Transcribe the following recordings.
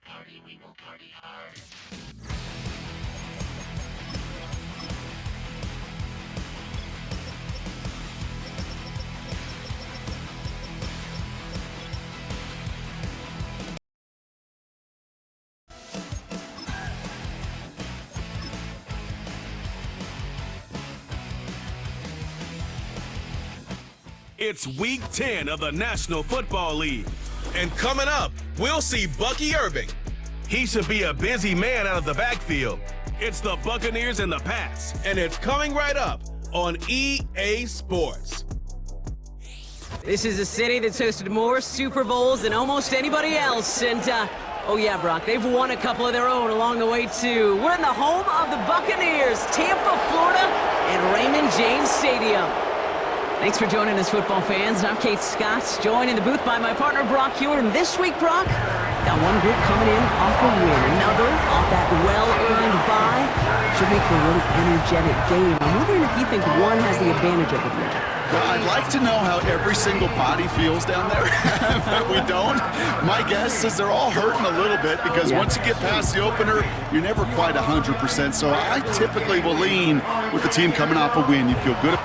party, we will party hard. It's Week 10 of the National Football League. And coming up, we'll see Bucky Irving. He should be a busy man out of the backfield. It's the Buccaneers and the Pats. And it's coming right up on EA Sports. This is a city that's hosted more Super Bowls than almost anybody else. And, oh yeah, Brock, they've won a couple of their own along the way, too. We're in the home of the Buccaneers, Tampa, Florida, and Raymond James Stadium. Thanks for joining us, football fans. I'm Kate Scott, joined in the booth by my partner, Brock Hewitt. And this week, Brock, got one group coming in off a win, another off that well-earned bye. Should make for a really energetic game. I'm wondering if you think one has the advantage of the other. Well, I'd like to know how every single body feels down there, but we don't. My guess is they're all hurting a little bit because once you get past the opener, you're never quite 100%. So I typically will lean with the team coming off a win. You feel good.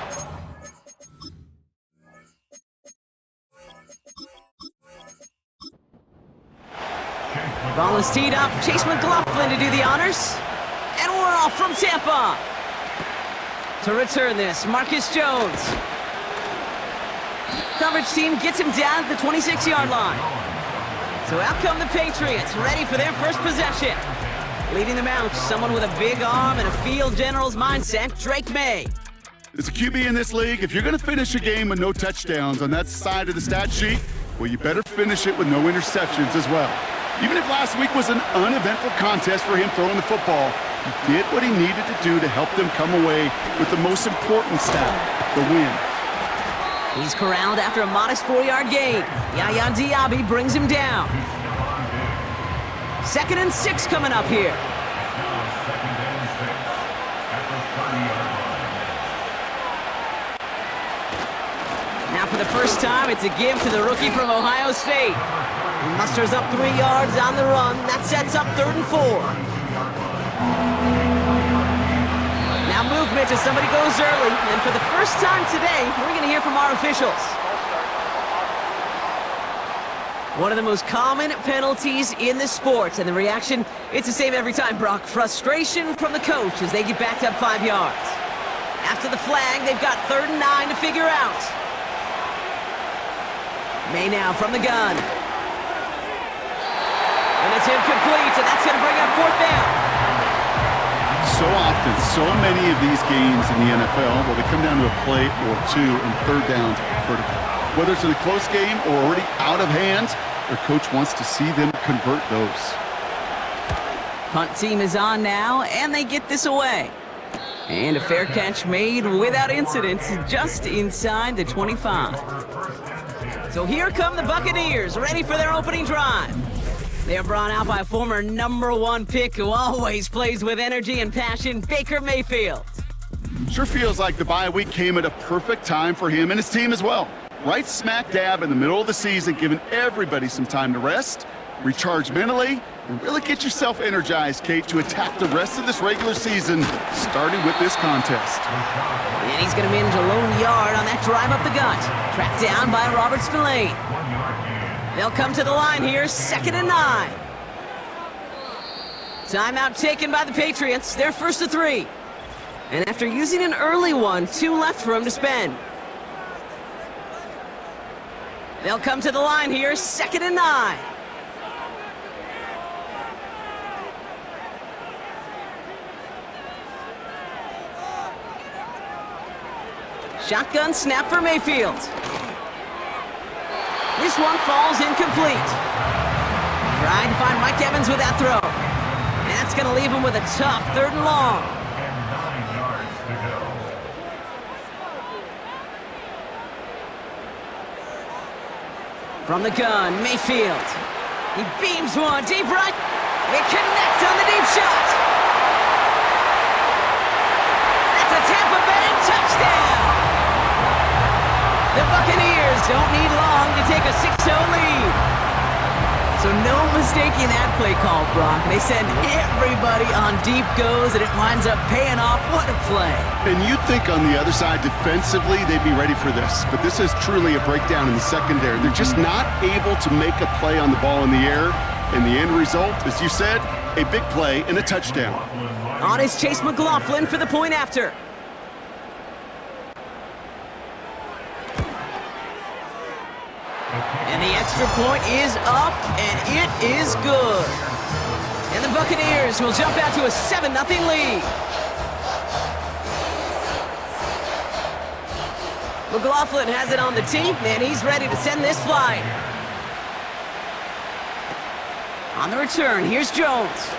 Ball is teed up. Chase McLaughlin to do the honors. And we're off from Tampa. To return this, Marcus Jones. Coverage team gets him down at the 26-yard line. So out come the Patriots, ready for their first possession. Leading them out, someone with a big arm and a field general's mindset, Drake May. As a QB in this league, if you're going to finish a game with no touchdowns on that side of the stat sheet, well, you better finish it with no interceptions as well. Even if last week was an uneventful contest for him throwing the football, he did what he needed to do to help them come away with the most important stat, the win. He's corralled after a modest 4-yard gain. Yaya Diaby brings him down. 2nd and 6 coming up here. Now for the first time, it's a give to the rookie from Ohio State. He musters up 3 yards on the run. That sets up 3rd and 4. Now movement as somebody goes early. And for the first time today, we're going to hear from our officials. One of the most common penalties in the sport. And the reaction, it's the same every time, Brock. Frustration from the coach as they get backed up 5 yards. After the flag, they've got 3rd and 9 to figure out. May now from the gun. And it's incomplete, and that's going to bring up 4th down. So often, so many of these games in the NFL, well, they come down to a play or two, and 3rd downs are critical. Whether it's in a close game or already out of hand, their coach wants to see them convert those. Punt team is on now, and they get this away. And a fair catch made without incident, just inside the 25. So here come the Buccaneers, ready for their opening drive. They are brought out by a former #1 pick who always plays with energy and passion, Baker Mayfield. Sure feels like the bye week came at a perfect time for him and his team as well. Right smack dab in the middle of the season, giving everybody some time to rest, recharge mentally, and really get yourself energized, Kate, to attack the rest of this regular season, starting with this contest. And he's going to manage a lone yard on that drive up the gut. Tracked down by Robert Spillane. They'll come to the line here, 2nd and 9. Timeout taken by the Patriots, their 1st of 3. And after using an early one, 2 left for him to spend. They'll come to the line here, 2nd and 9. Shotgun snap for Mayfield. This one falls incomplete. Trying to find Mike Evans with that throw. And that's going to leave him with a tough 3rd and long. From the gun, Mayfield. He beams one deep right. They connect on the deep shot. That's a Tampa Bay touchdown. The Buccaneers don't need long to take a 6-0 lead. So no mistaking that play call, Brock. They send everybody on deep goes, and it winds up paying off. What a play. And you'd think on the other side, defensively, they'd be ready for this. But this is truly a breakdown in the secondary. They're just not able to make a play on the ball in the air. And the end result, as you said, a big play and a touchdown. On is Chase McLaughlin for the point after. And the extra point is up, and it is good. And the Buccaneers will jump out to a 7-0 lead. McLaughlin has it on the tee, and he's ready to send this flying. On the return, here's Jones.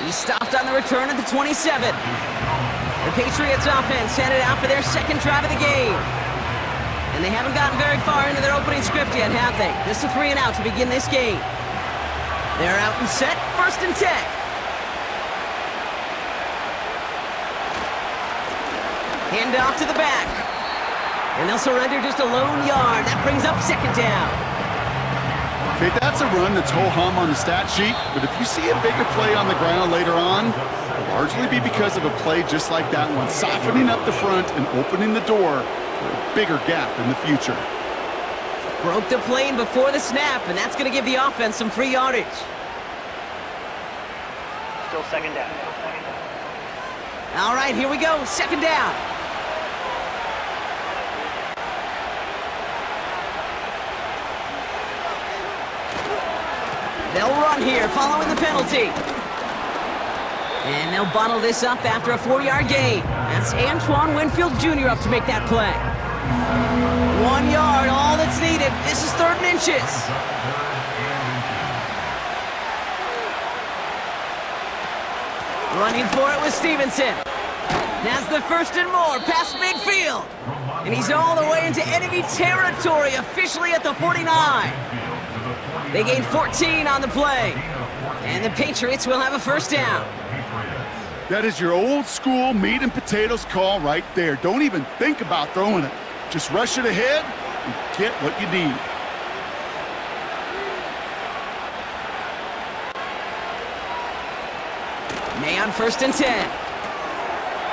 He stopped on the return at the 27. The Patriots offense headed out for their second drive of the game. And they haven't gotten very far into their opening script yet, have they? This is a 3-and-out to begin this game. They're out and set, 1st and 10. Hand off to the back. And they'll surrender just a lone yard. That brings up 2nd down. Okay, that's a run that's ho-hum on the stat sheet, but if you see a bigger play on the ground later on, it'll largely be because of a play just like that one, softening up the front and opening the door for a bigger gap in the future. Broke the plane before the snap, and that's going to give the offense some free yardage. Still 2nd down. All right, here we go, 2nd down. They'll run here following the penalty. And they'll bottle this up after a 4-yard gain. That's Antoine Winfield Jr. up to make that play. 1 yard, all that's needed. This is 3rd and inches. Running for it with Stevenson. That's the 1st and more, past midfield. And he's all the way into enemy territory, officially at the 49. They gain 14 on the play. And the Patriots will have a 1st down. That is your old school meat and potatoes call right there. Don't even think about throwing it. Just rush it ahead and get what you need. May on 1st and 10.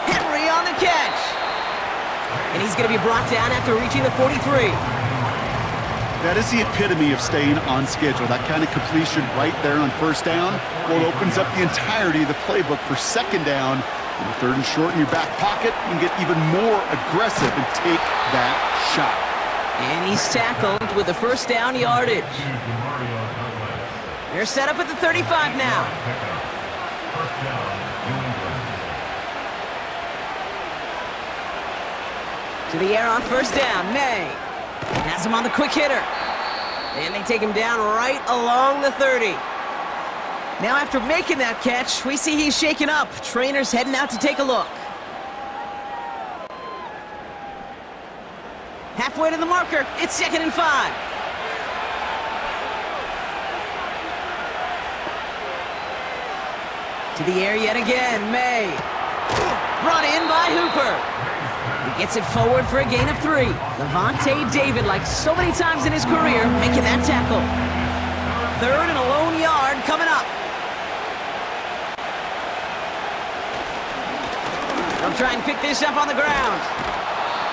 Henry on the catch. And he's going to be brought down after reaching the 43. That is the epitome of staying on schedule. That kind of completion right there on 1st down. Well, it opens up the entirety of the playbook for 2nd down. And 3rd and short in your back pocket, you can get even more aggressive and take that shot. And he's tackled with the 1st down yardage. They're set up at the 35 now. To the air on 1st down, May. Has him on the quick hitter. And they take him down right along the 30. Now after making that catch, we see he's shaken up. Trainer's heading out to take a look. Halfway to the marker, it's 2nd and 5. To the air yet again, May. Brought in by Hooper. He gets it forward for a gain of 3. Levante David, like so many times in his career, making that tackle. 3rd and a lone yard coming up. They'll try and pick this up on the ground.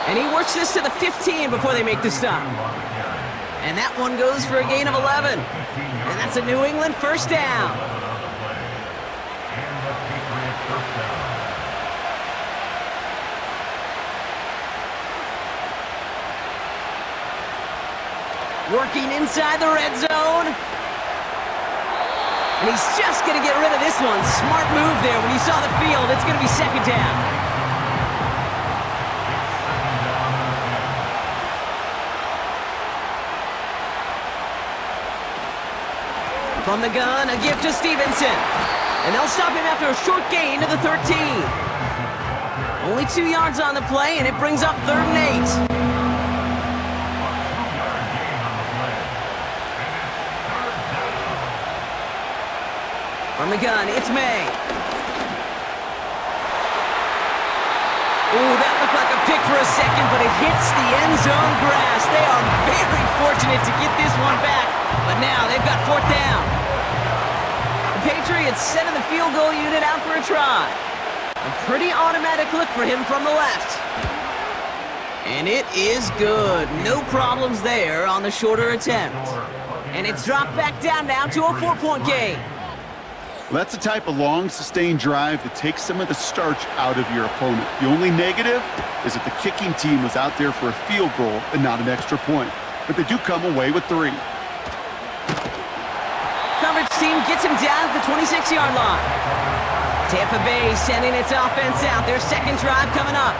And he works this to the 15 before they make the stop. And that one goes for a gain of 11. And that's a New England 1st down. Working inside the red zone. And he's just going to get rid of this one. Smart move there. When you saw the field, it's going to be 2nd down. From the gun, a gift to Stevenson. And they'll stop him after a short gain to the 13. Only 2 yards on the play, and it brings up 3rd and 8. From the gun, it's May. Ooh, that looked like a pick for a second, but it hits the end zone grass. They are very fortunate to get this one back, but now they've got fourth down. The Patriots sending the field goal unit out for a try. A pretty automatic look for him from the left. And it is good. No problems there on the shorter attempt. And it's dropped back down now to a 4-point game. Well, that's the type of long, sustained drive that takes some of the starch out of your opponent. The only negative is that the kicking team was out there for a field goal and not an extra point. But they do come away with 3. Coverage team gets him down at the 26-yard line. Tampa Bay sending its offense out. Their second drive coming up.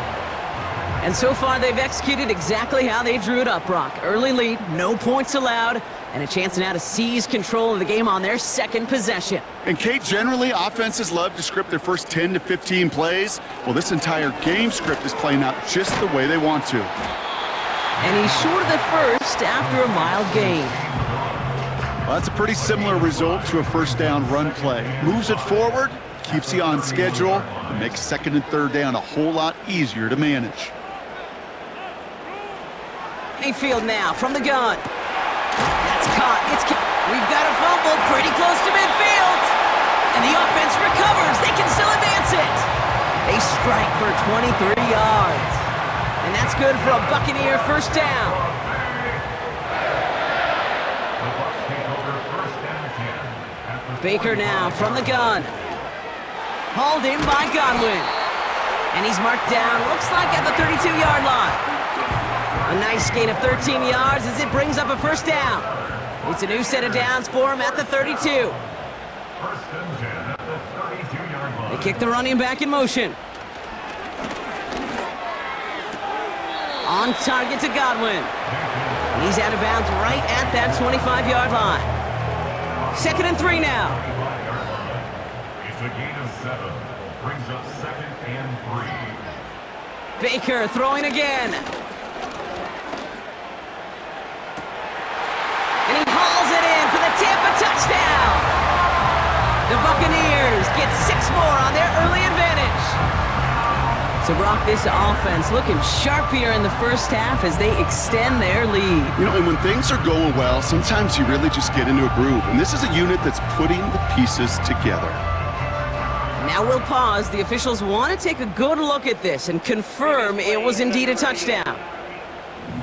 And so far, they've executed exactly how they drew it up, Brock. Early lead, no points allowed, and a chance now to seize control of the game on their second possession. And Kate, generally, offenses love to script their first 10 to 15 plays. Well, this entire game script is playing out just the way they want to. And he's short of the first after a mild gain. Well, that's a pretty similar result to a first down run play. Moves it forward, keeps you on schedule, and makes second and third down a whole lot easier to manage. Mayfield now from the gun. That's caught. We've got a fumble pretty close to midfield. And the offense recovers. They can still advance it. They strike for 23 yards. And that's good for a Buccaneer first down. Baker now from the gun. Hauled in by Godwin. And he's marked down, looks like at the 32-yard line. A nice gain of 13 yards as it brings up a first down. It's a new set of downs for him at the 32. They kick the running back in motion. On target to Godwin. And he's out of bounds right at that 25-yard line. Second and 3 now. It's a gain of 7. Brings up second and 3. Baker throwing again. And he hauls it in for the Tampa touchdown. The Buccaneers get 6 more on their early advantage. So, Brock, this offense looking sharp here in the first half as they extend their lead. You know, and when things are going well, sometimes you really just get into a groove. And this is a unit that's putting the pieces together. Now we'll pause. The officials want to take a good look at this and confirm it was indeed a touchdown.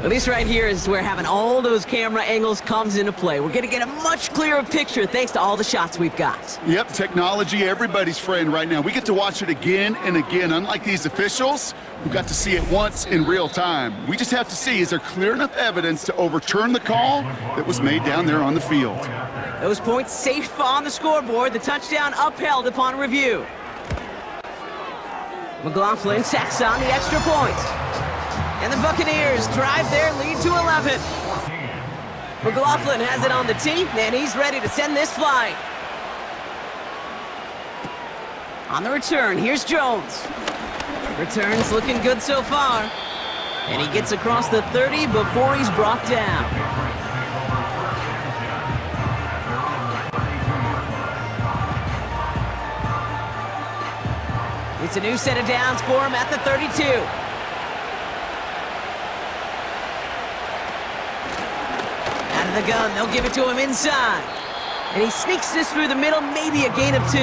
Well, this right here is where having all those camera angles comes into play. We're going to get a much clearer picture thanks to all the shots we've got. Yep, technology, everybody's friend right now. We get to watch it again and again, unlike these officials who got to see it once in real time. We just have to see, is there clear enough evidence to overturn the call that was made down there on the field? Those points safe on the scoreboard. The touchdown upheld upon review. McLaughlin tacks on the extra point. And the Buccaneers drive their lead to 11. McLaughlin has it on the tee, and he's ready to send this flying. On the return, here's Jones. Return's looking good so far. And he gets across the 30 before he's brought down. It's a new set of downs for him at the 32. The gun, they'll give it to him inside. And he sneaks this through the middle, maybe a gain of 2.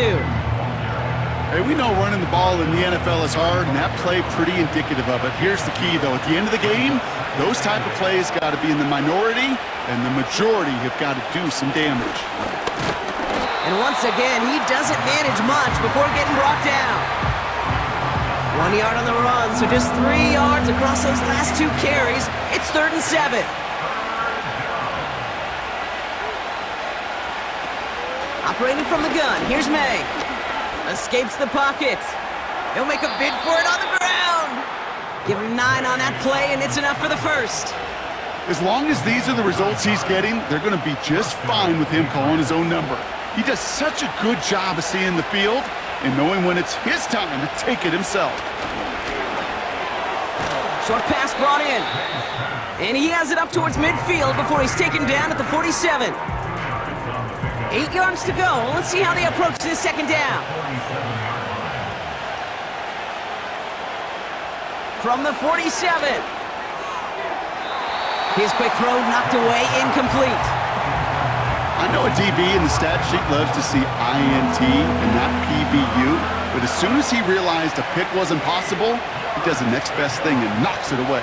Hey, we know running the ball in the NFL is hard, and that play pretty indicative of it. Here's the key, though. At the end of the game, those type of plays got to be in the minority, and the majority have got to do some damage. And once again, he doesn't manage much before getting brought down. 1 yard on the run, so just 3 yards across those last 2 carries. It's 3rd and 7. Operating from the gun, here's May. Escapes the pocket. He'll make a bid for it on the ground. Give him 9 on that play, and it's enough for the first. As long as these are the results he's getting, they're going to be just fine with him calling his own number. He does such a good job of seeing the field and knowing when it's his time to take it himself. Short pass brought in. And he has it up towards midfield before he's taken down at the 47. 8 yards to go. Let's see how they approach this second down. from the 47. His quick throw knocked away, incomplete. I know a DB in the stat sheet loves to see INT and not PBU, but as soon as he realized a pick wasn't possible, he does the next best thing and knocks it away.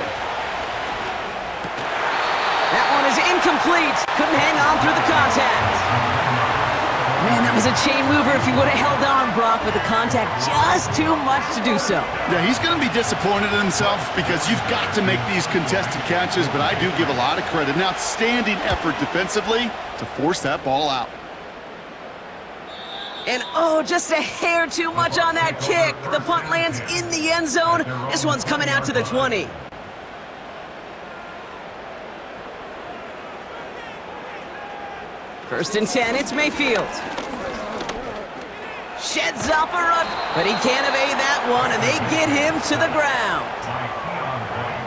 That one is incomplete. Couldn't hang on through the contact. Man, that was a chain mover if he would have held on, Brock, but the contact just too much to do so. Yeah, he's going to be disappointed in himself because you've got to make these contested catches, but I do give a lot of credit. An outstanding effort defensively to force that ball out. And oh, just a hair too much on that kick. The punt lands in the end zone. This one's coming out to the 20. First and 10, it's Mayfield. Sheds off a run, but he can't evade that one, and they get him to the ground.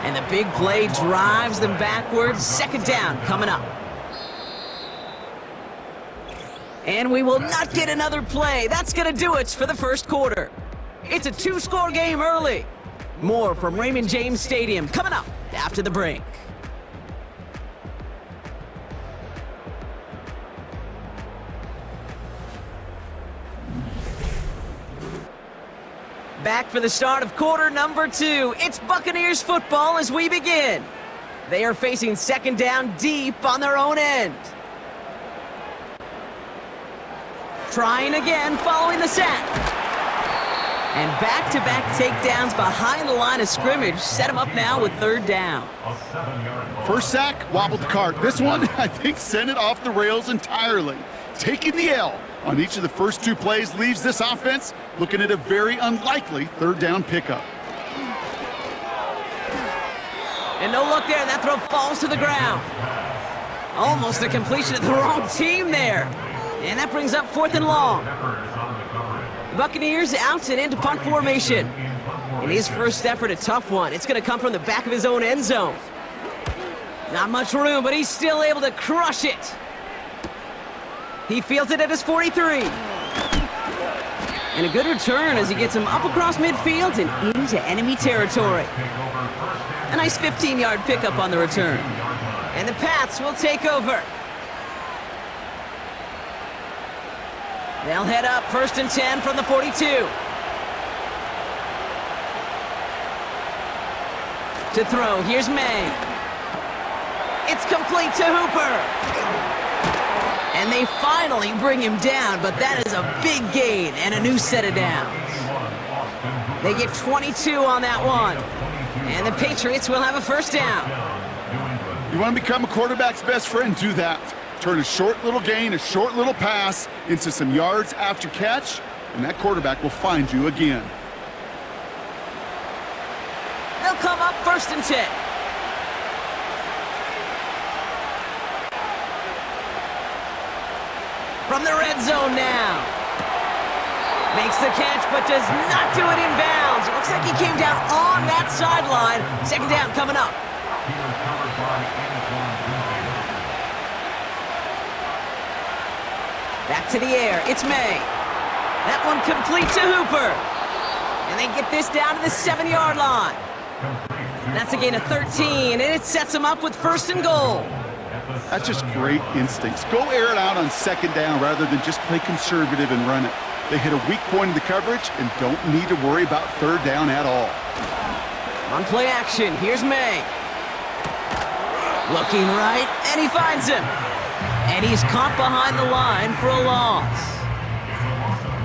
And the big play drives them backwards. Second down coming up. And we will not get another play. That's going to do it for the first quarter. It's a two-score game early. More from Raymond James Stadium coming up after the break. Back for the start of quarter number 2. It's Buccaneers football as we begin. They are facing second down deep on their own end. Trying again following the sack. And back-to-back takedowns behind the line of scrimmage set him up now with third down. First sack, wobbled the cart. This one, I think, sent it off the rails entirely. Taking the L on each of the first two plays leaves this offense looking at a very unlikely third down pickup. And no look there, and that throw falls to the ground. Almost a completion of the wrong team there. And that brings up fourth and long. The Buccaneers out and into punt formation. And his first effort, a tough one. It's going to come from the back of his own end zone. Not much room, but he's still able to crush it. He fields it at his 43. And a good return as he gets him up across midfield and into enemy territory. A nice 15-yard pickup on the return. And the Pats will take over. They'll head up first and 10 from the 42. To throw, here's May. It's complete to Hooper. And they finally bring him down, but that is a big gain and a new set of downs. They get 22 on that one. And the Patriots will have a first down. You want to become a quarterback's best friend, do that. Turn a short little gain, a short little pass into some yards after catch, and that quarterback will find you again. They'll come up first and 10. From the red zone now. Makes the catch, but does not do it in bounds. It looks like he came down on that sideline. Second down coming up. Back to the air. It's May. That one complete to Hooper. And they get this down to the 7-yard line. That's a gain of 13, and it sets them up with first and goal. That's just great instincts. Go air it out on second down rather than just play conservative and run it. They hit a weak point in the coverage and don't need to worry about third down at all. On play action, here's May. Looking right, and he finds him. And he's caught behind the line for a loss.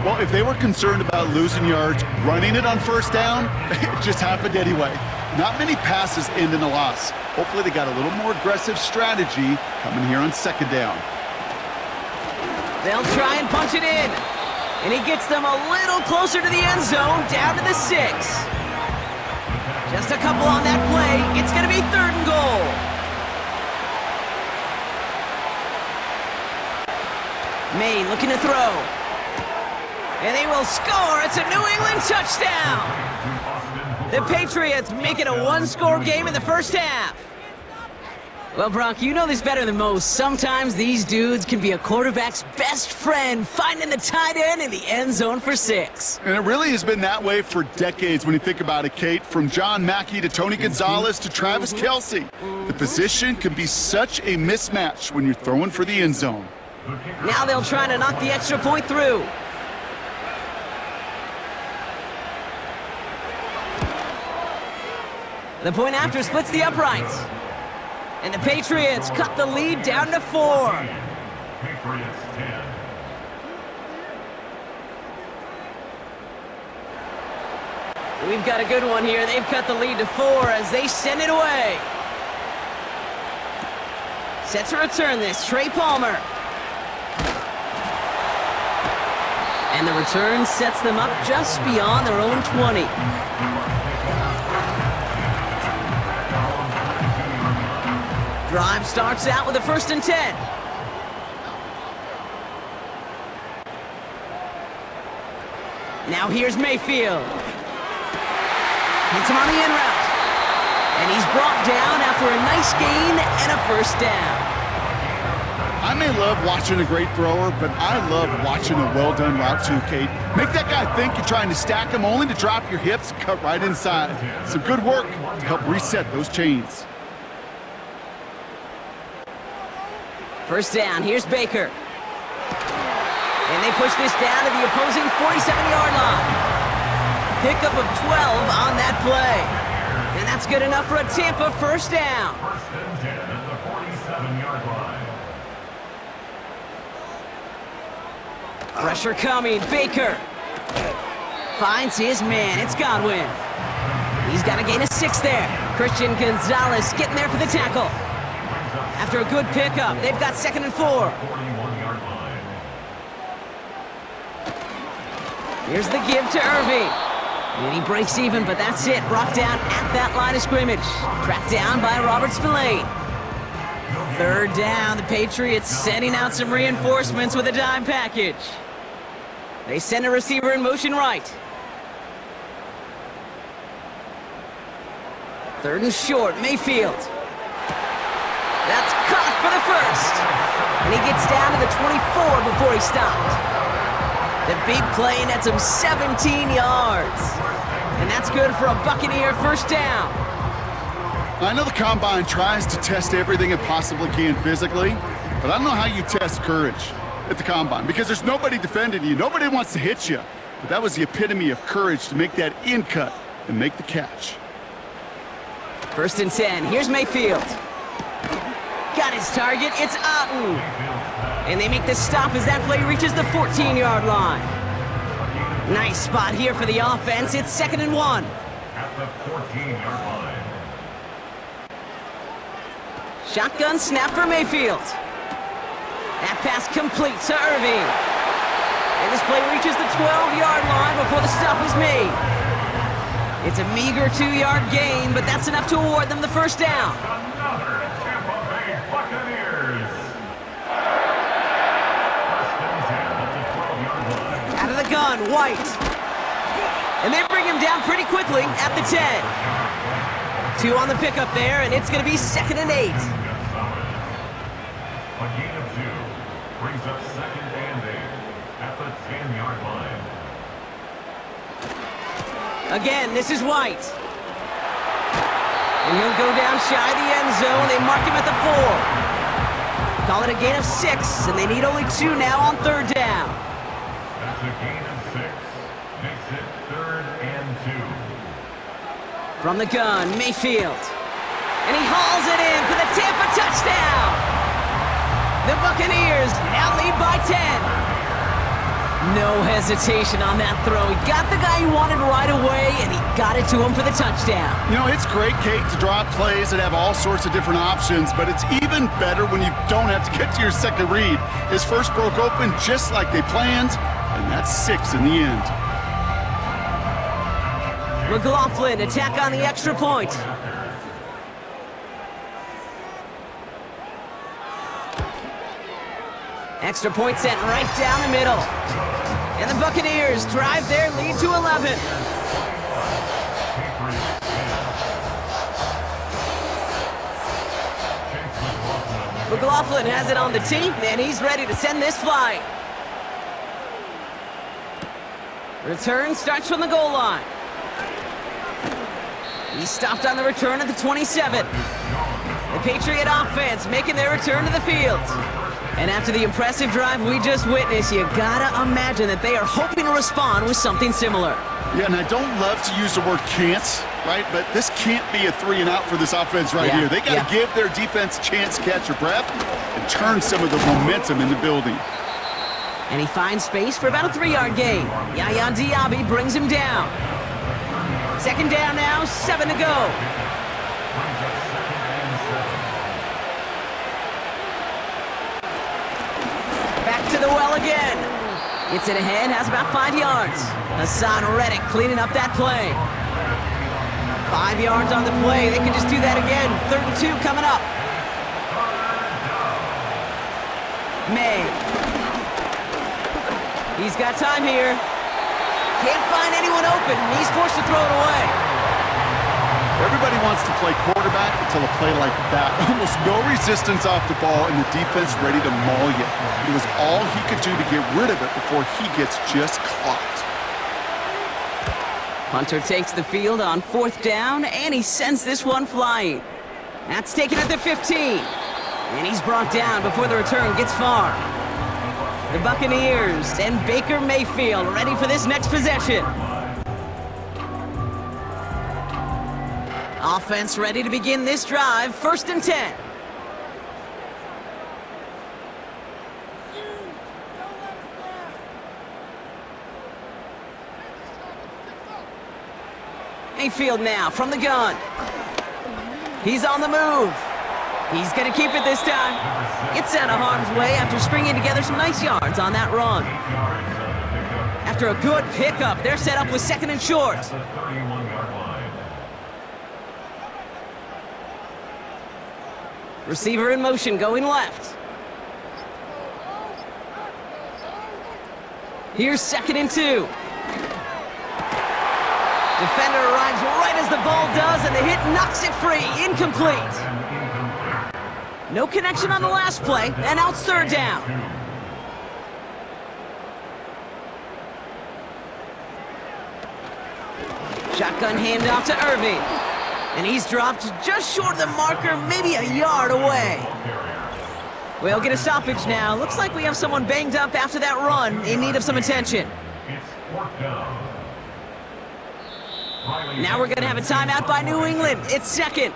Well, if they were concerned about losing yards, running it on first down, it just happened anyway. Not many passes end in a loss. Hopefully they got a little more aggressive strategy coming here on second down. They'll try and punch it in. And he gets them a little closer to the end zone, down to the 6. Just a couple on that play. It's going to be third and goal. May looking to throw. And they will score. It's a New England touchdown. The Patriots make it a one-score game in the first half. Well, Brock, you know this better than most. Sometimes these dudes can be a quarterback's best friend, finding the tight end in the end zone for 6. And it really has been that way for decades when you think about it, Kate. From John Mackey to Tony Gonzalez to Travis Kelce. The position can be such a mismatch when you're throwing for the end zone. Now they'll try to knock the extra point through. The point after splits the uprights. And the Patriots cut the lead down to 4. Patriots 10. We've got a good one here. They've cut the lead to 4 as they send it away. Set to return this, Trey Palmer. And the return sets them up just beyond their own 20. Drive starts out with a 1st and 10. Now here's Mayfield. Hits him on the in route. And he's brought down after a nice gain and a 1st down. I may love watching a great thrower, but I love watching a well-done route too, Kate. Make that guy think you're trying to stack him only to drop your hips and cut right inside. Some good work to help reset those chains. 1st down, here's Baker. And they push this down to the opposing 47-yard line. Pickup of 12 on that play. And that's good enough for a Tampa 1st down. 1st and 10 at the 47-yard line. Pressure coming, Baker. Finds his man, it's Godwin. He's got a gain of 6 there. Christian Gonzalez getting there for the tackle. After a good pickup, they've got 2nd and 4. 41-yard line. Here's the give to Irving. And he breaks even, but that's it. Brought down at that line of scrimmage. Tracked down by Robert Spillane. 3rd down, the Patriots sending out some reinforcements with a dime package. They send a receiver in motion right. 3rd and short, Mayfield. That's caught for the 1st. And he gets down to the 24 before he stopped. The big play nets him 17 yards. And that's good for a Buccaneer 1st down. I know the Combine tries to test everything it possibly can physically, but I don't know how you test courage at the Combine because there's nobody defending you. Nobody wants to hit you. But that was the epitome of courage to make that in cut and make the catch. 1st and 10. Here's Mayfield. Got his target. It's Otten. And they make the stop as that play reaches the 14-yard line. Nice spot here for the offense. It's 2nd and 1. At the 14-yard line. Shotgun snap for Mayfield. That pass complete to Irving. And this play reaches the 12-yard line before the stop is made. It's a meager 2-yard gain, but that's enough to award them the 1st down. Another Tampa Bay Buccaneers. 1st and 10 at the 12-yard line. Out of the gun, White. And they bring him down pretty quickly at the 10. 2 on the pickup there, and it's going to be 2nd and 8. A gain of 2 brings up 2nd and 8 at the 10-yard line. Again, this is White. And he'll go down shy of the end zone. They mark him at the 4. Call it a gain of 6, and they need only 2 now on 3rd down. That's a gain of 6. Makes it 3rd and 2. From the gun, Mayfield. And he hauls it in for the Tampa touchdown. The Buccaneers now lead by 10. No hesitation on that throw. He got the guy he wanted right away, and he got it to him for the touchdown. You know, it's great, Kate, to draw up plays that have all sorts of different options, but it's even better when you don't have to get to your second read. His first broke open just like they planned, and that's 6 in the end. McLaughlin, attack on the extra point. Extra point sent right down the middle. And the Buccaneers drive their lead to 11. McLaughlin has it on the tee, and he's ready to send this flying. Return starts from the goal line. He stopped on the return at the 27. The Patriot offense making their return to the field. And after the impressive drive we just witnessed, you gotta imagine that they are hoping to respond with something similar. Yeah, and I don't love to use the word can't, right? But this can't be a 3 and out for this offense right here. They got to give their defense a chance to catch their breath and turn some of the momentum in the building. And he finds space for about a 3-yard gain. Yaya Diaby brings him down. Second down now, 7 to go. Back to the well again. Gets it ahead, has about 5 yards. Hassan Reddick cleaning up that play. 5 yards on the play. They can just do that again. 3rd and 2 coming up. May. He's got time here. Can't find anyone open. He's forced to throw it away. Everybody wants to play quarterback until a play like that. Almost no resistance off the ball and the defense ready to maul you. It was all he could do to get rid of it before he gets just clocked. Hunter takes the field on 4th down, and he sends this one flying. That's taken at the 15. And he's brought down before the return gets far. The Buccaneers and Baker Mayfield ready for this next possession. Offense ready to begin this drive, 1st and 10. Mayfield now from the gun. He's on the move. He's going to keep it this time. Gets out of harm's way after stringing together some nice yards on that run. After a good pickup, they're set up with 2nd and short. Receiver in motion going left. Here's 2nd and 2. Defender arrives right as the ball does, and the hit knocks it free. Incomplete. No connection on the last play, and now it's 3rd down. Shotgun handoff to Irving. And he's dropped just short of the marker, maybe a yard away. We'll get a stoppage now. Looks like we have someone banged up after that run, in need of some attention. Now we're going to have a timeout by New England. It's 2nd.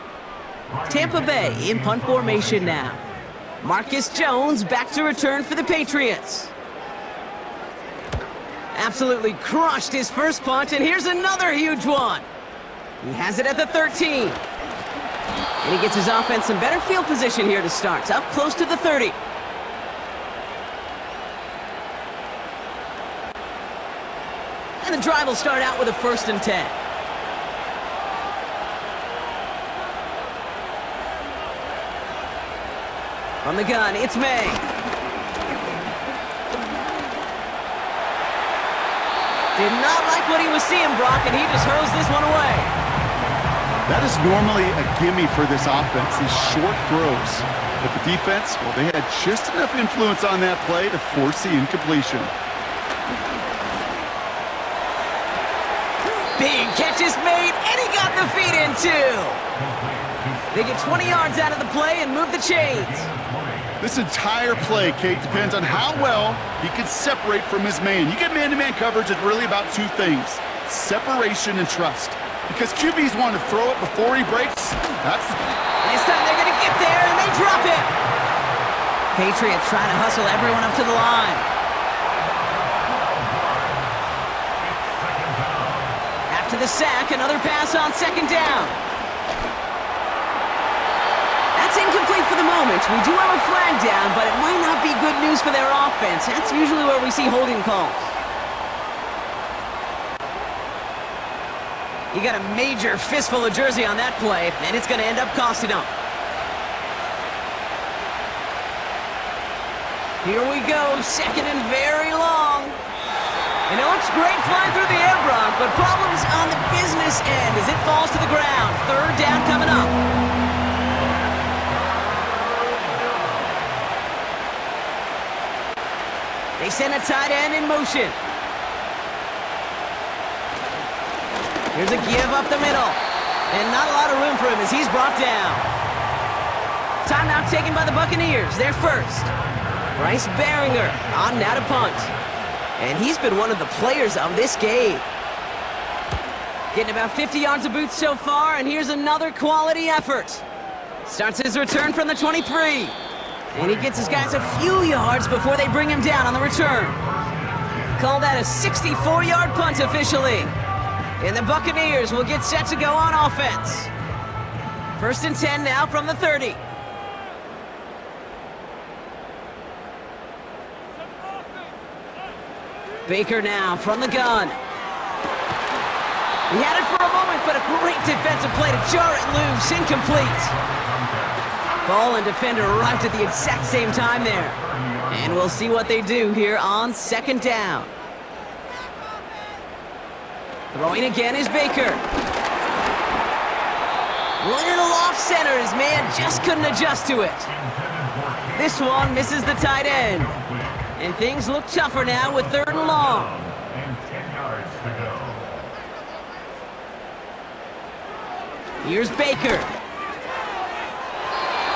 Tampa Bay in punt formation now. Marcus Jones back to return for the Patriots. Absolutely crushed his first punt, and here's another huge one. He has it at the 13. And he gets his offense in better field position here to start. It's up close to the 30. And the drive will start out with a 1st and 10. From the gun, it's May. Did not like what he was seeing, Brock, and he just hurls this one away. That is normally a gimme for this offense, these short throws. But the defense, well, they had just enough influence on that play to force the incompletion. Big catch is made, and he got the feet in too. They get 20 yards out of the play and move the chains. This entire play, Kate, depends on how well he can separate from his man. You get man-to-man coverage, it's really about 2 things: separation and trust. Because QBs want to throw it before he breaks. And this time they're going to get there, and they drop it. Patriots trying to hustle everyone up to the line. After the sack, another pass on 2nd down. That's incomplete for the moment. We do have a flag down, but it might not be good news for their offense. That's usually where we see holding calls. You got a major fistful of jersey on that play, and it's going to end up costing them. Here we go, 2nd and very long. And it looks great flying through the air, Brock, but problems on the business end as it falls to the ground. 3rd down coming up. send a tight end in motion. Here's a give up the middle. And not a lot of room for him as he's brought down. Timeout taken by the Buccaneers. They're first. Bryce Baringer on now to punt. And he's been one of the players of this game. Getting about 50 yards of boots so far, and here's another quality effort. Starts his return from the 23. And he gets his guys a few yards before they bring him down on the return. Call that a 64-yard punt officially. And the Buccaneers will get set to go on offense. 1st and 10 now from the 30. Baker now from the gun. He had it for a moment, but a great defensive play to jar it loose, incomplete. Ball and defender arrived at the exact same time there. And we'll see what they do here on 2nd down. Throwing again is Baker. Little off center, his man just couldn't adjust to it. This one misses the tight end. And things look tougher now with 3rd and long. And 10 yards to go. Here's Baker.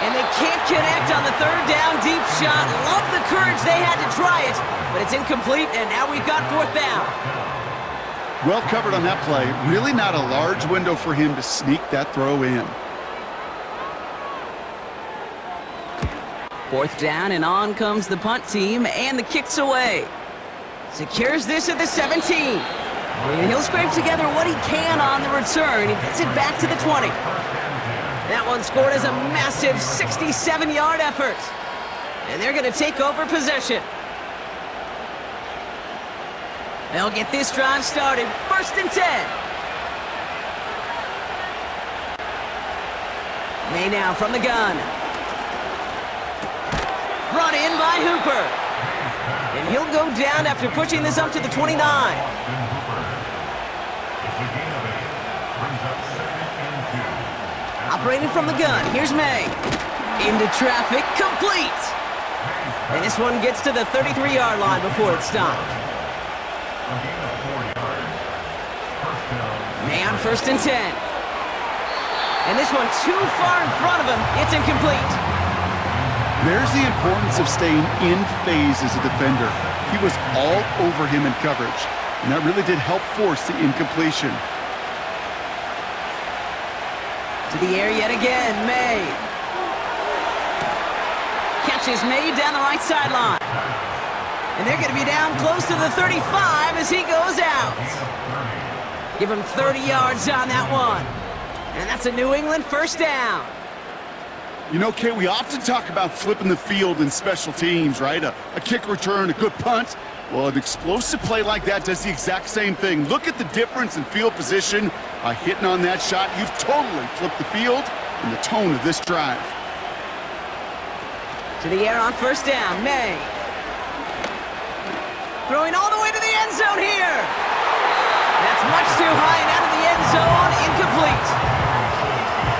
And they can't connect on the 3rd down deep shot. Love the courage they had to try it, but it's incomplete, and now we've got 4th down. Well covered on that play. Really not a large window for him to sneak that throw in. 4th down, and on comes the punt team, and the kick's away. Secures this at the 17. And he'll scrape together what he can on the return. He gets it back to the 20. That one scored as a massive 67-yard effort. And they're going to take over possession. They'll get this drive started. 1st and 10. May now from the gun. Brought in by Hooper. And he'll go down after pushing this up to the 29. Operating from the gun, here's May. Into traffic, complete. And this one gets to the 33-yard line before it's stopped. May on 1st and 10. And this one too far in front of him, it's incomplete. There's the importance of staying in phase as a defender. He was all over him in coverage, and that really did help force the incompletion. To the air yet again, May. Catches May down the right sideline. And they're going to be down close to the 35 as he goes out. Give him 30 yards on that one. And that's a New England 1st down. You know, Kay, we often talk about flipping the field in special teams, right? A kick return, a good punt. Well, an explosive play like that does the exact same thing. Look at the difference in field position. By hitting on that shot, you've totally flipped the field and the tone of this drive. To the air on 1st down, May. Throwing all the way to the end zone here. That's much too high and out of the end zone, incomplete.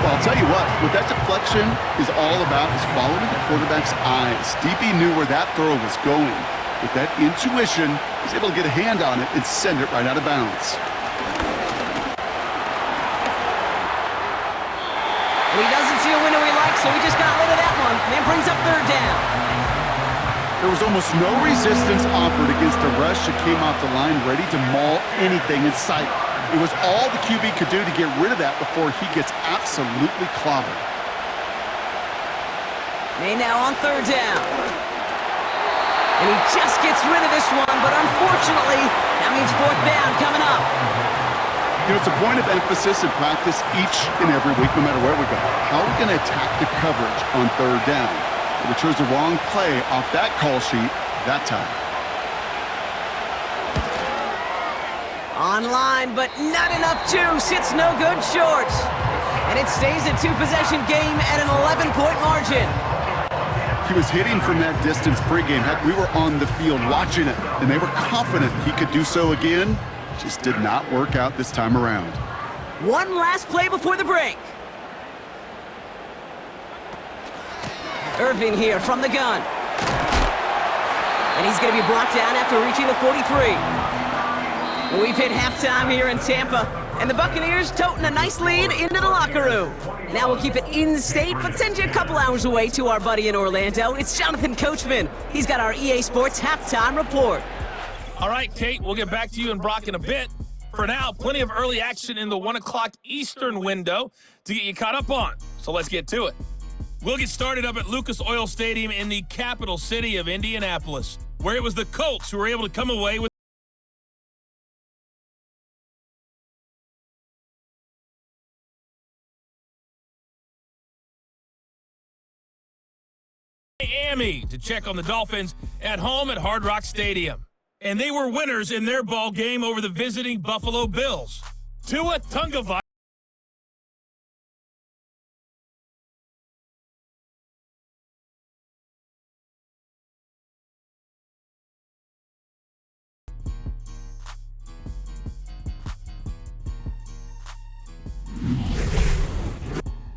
Well, I'll tell you what that deflection is all about is following the quarterback's eyes. DB knew where that throw was going. With that intuition, he's able to get a hand on it and send it right out of bounds. And he doesn't see a window he likes, so he just got rid of that one. And brings up 3rd down. There was almost no resistance offered against a rush that came off the line ready to maul anything in sight. It was all the QB could do to get rid of that before he gets absolutely clobbered. May now on 3rd down. And he just gets rid of this one, but unfortunately, that means 4th down coming up. You know, it's a point of emphasis in practice each and every week, no matter where we go. How are we going to attack the coverage on 3rd down? We chose the wrong play off that call sheet that time. Online, but not enough juice. It's no good short. And it stays a 2-possession game at an 11-point margin. He was hitting from that distance pregame. Heck, we were on the field watching it, and they were confident he could do so again. Just did not work out this time around. One last play before the break. Irving here from the gun. And he's going to be brought down after reaching the 43. We've hit halftime here in Tampa, and the Buccaneers toting a nice lead into the locker room. Now we'll keep it in-state, but send you a couple hours away to our buddy in Orlando. It's Jonathan Coachman. He's got our EA Sports halftime report. All right, Kate, we'll get back to you and Brock in a bit. For now, plenty of early action in the 1 o'clock Eastern window to get you caught up on. So let's get to it. We'll get started up at Lucas Oil Stadium in the capital city of Indianapolis, where it was the Colts who were able to come away with Miami to check on the Dolphins at home at Hard Rock Stadium. And they were winners in their ball game over the visiting Buffalo Bills. Tua Tagovailoa.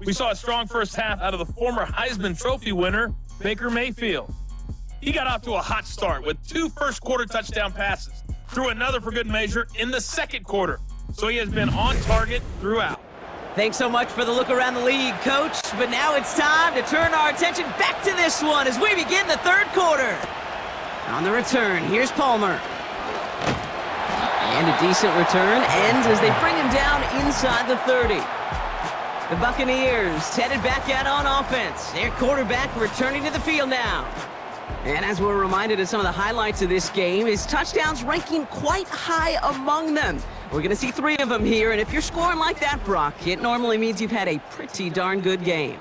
We saw a strong first half out of the former Heisman Trophy winner, Baker Mayfield. He got off to a hot start with 2 first-quarter touchdown passes, threw another for good measure in the second quarter. So he has been on target throughout. Thanks so much for the look around the league, Coach. But now it's time to turn our attention back to this one as we begin the third quarter. On the return, here's Palmer. And a decent return ends as they bring him down inside the 30. The Buccaneers headed back out on offense. Their quarterback returning to the field now. And as we're reminded of some of the highlights of this game, his touchdowns ranking quite high among them. We're going to see 3 of them here, and if you're scoring like that, Brock, it normally means you've had a pretty darn good game.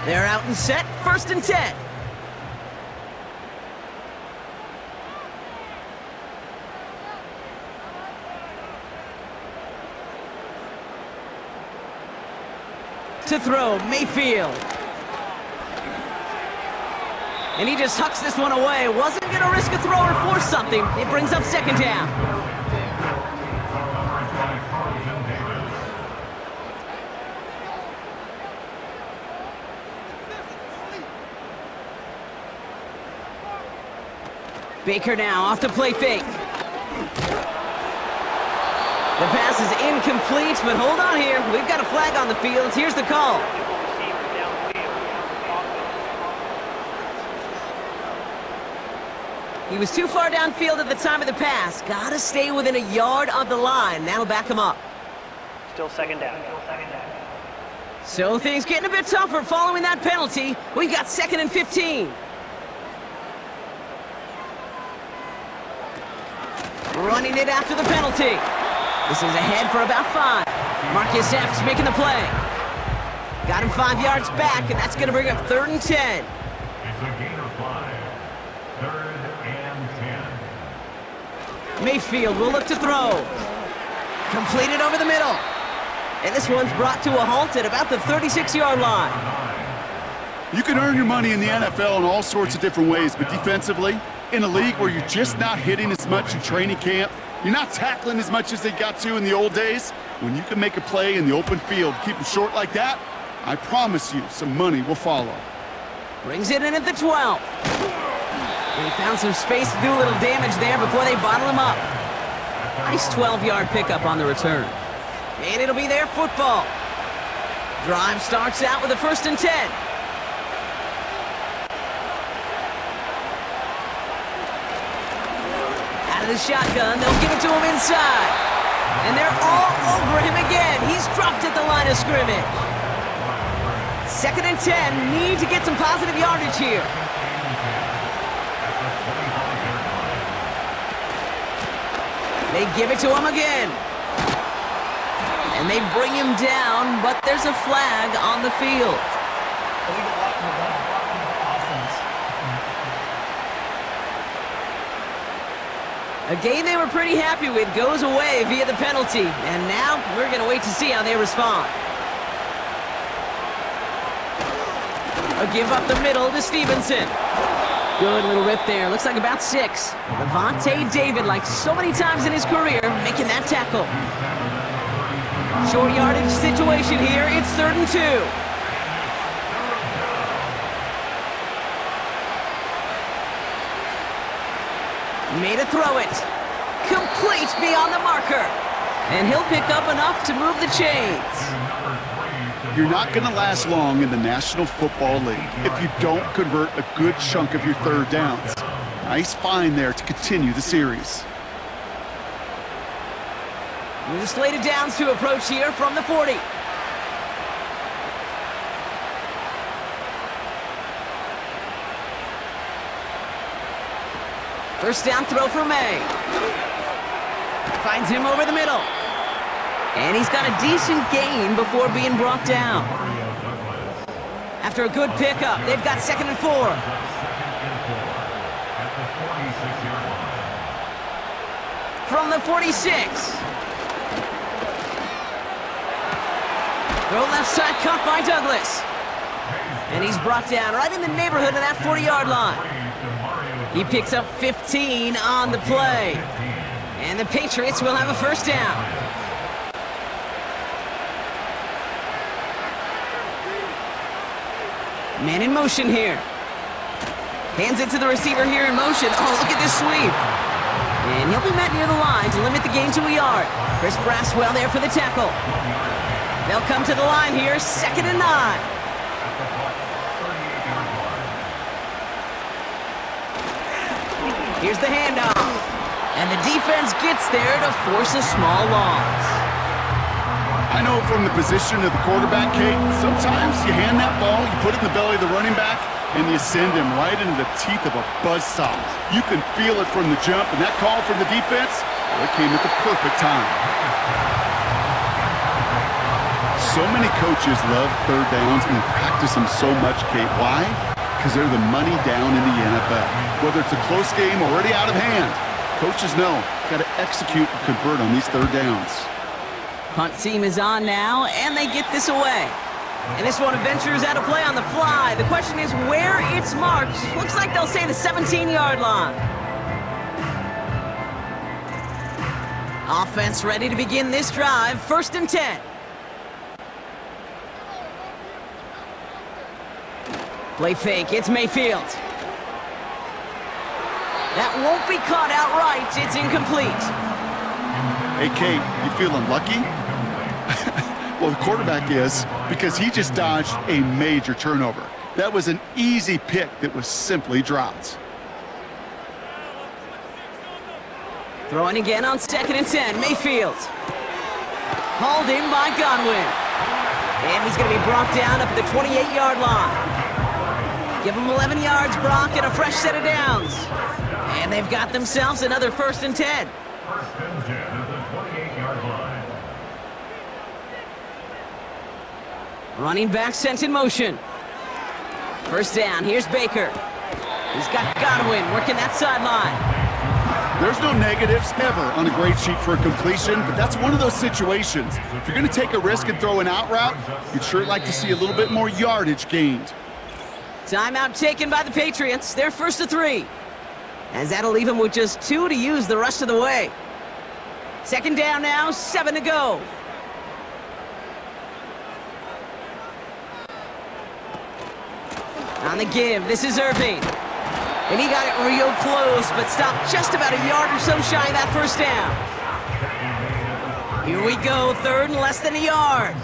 They're out and set, 1st and 10. To throw, Mayfield. And he just hucks this one away. Wasn't going to risk a throw or force something. It brings up 2nd down. Baker now off to play fake. The pass is incomplete, but hold on here. We've got a flag on the field. Here's the call. He was too far downfield at the time of the pass. Gotta stay within a yard of the line. That'll back him up. Still second down. So things getting a bit tougher following that penalty. We've got 2nd and 15. Running it after the penalty. This is ahead for about 5. Marcus Epps making the play. Got him 5 yards back, and that's going to bring up 3rd and 10. It's a gain of 5. 3rd and 10. Mayfield will look to throw. Completed over the middle. And this one's brought to a halt at about the 36-yard line. You can earn your money in the NFL in all sorts of different ways, but defensively, in a league where you're just not hitting as much in training camp, you're not tackling as much as they got to in the old days, when you can make a play in the open field, keep them short like that, I promise you some money will follow. Brings it in at the 12. And he found some space to do a little damage there before they bottle him up. Nice 12-yard pickup on the return. And it'll be their football. Drive starts out with a 1st and 10. Out of the shotgun, they'll give it to him inside. And they're all over him again. He's dropped at the line of scrimmage. 2nd and 10, need to get some positive yardage here. They give it to him again. And they bring him down, but there's a flag on the field. A game they were pretty happy with goes away via the penalty. And now we're going to wait to see how they respond. A give up the middle to Stevenson. Good little rip there. Looks like about 6. Levante David, like so many times in his career, making that tackle. Short yardage situation here. It's 3rd and 2. Made a throw it. Complete beyond the marker. And he'll pick up enough to move the chains. You're not going to last long in the National Football League if you don't convert a good chunk of your third downs. Nice find there to continue the series. With a slate of downs to approach here from the 40. First down throw for May. Finds him over the middle. And he's got a decent gain before being brought down. After a good pickup, they've got 2nd and 4. From the 46. Throw left side caught by Douglas. And he's brought down right in the neighborhood of that 40-yard line. He picks up 15 on the play. And the Patriots will have a first down. Man in motion here. Hands it to the receiver here in motion. Oh, look at this sweep. And he'll be met near the line to limit the gain to a yard. Chris Braswell there for the tackle. They'll come to the line here, 2nd and 9. Here's the handoff. And the defense gets there to force a small loss. I know from the position of the quarterback, Kate, sometimes you hand that ball, you put it in the belly of the running back, and you send him right into the teeth of a buzzsaw. You can feel it from the jump, and that call from the defense, well, it came at the perfect time. So many coaches love third downs and they practice them so much, Kate. Why? Because they're the money down in the NFL. Whether it's a close game already out of hand, coaches know, got to execute and convert on these third downs. Punt team is on now, and they get this away. And this one ventures out of play on the fly. The question is where it's marked. Looks like they'll say the 17-yard line. Offense ready to begin this drive. 1st and 10. Play fake. It's Mayfield. That won't be caught outright. It's incomplete. Hey, Kate, you feeling lucky? Well, the quarterback is, because he just dodged a major turnover. That was an easy pick that was simply dropped. Throwing again on 2nd and 10. Mayfield. Hauled in by Godwin. And he's going to be brought down up at the 28-yard line. Give him 11 yards, Brock, and a fresh set of downs. And they've got themselves another 1st and 10. 1st and 10 at the 28-yard line. Running back sent in motion. First down, here's Baker. He's got Godwin working that sideline. There's no negatives ever on a grade sheet for a completion, but that's one of those situations. If you're going to take a risk and throw an out route, you'd sure like to see a little bit more yardage gained. Timeout taken by the Patriots. They're 1st and 3. As that'll leave them with just 2 to use the rest of the way. 2nd down now, 7 to go. On the give, this is Irving. And he got it real close, but stopped just about a yard or so shy of that 1st down. Here we go, 3rd and less than a yard.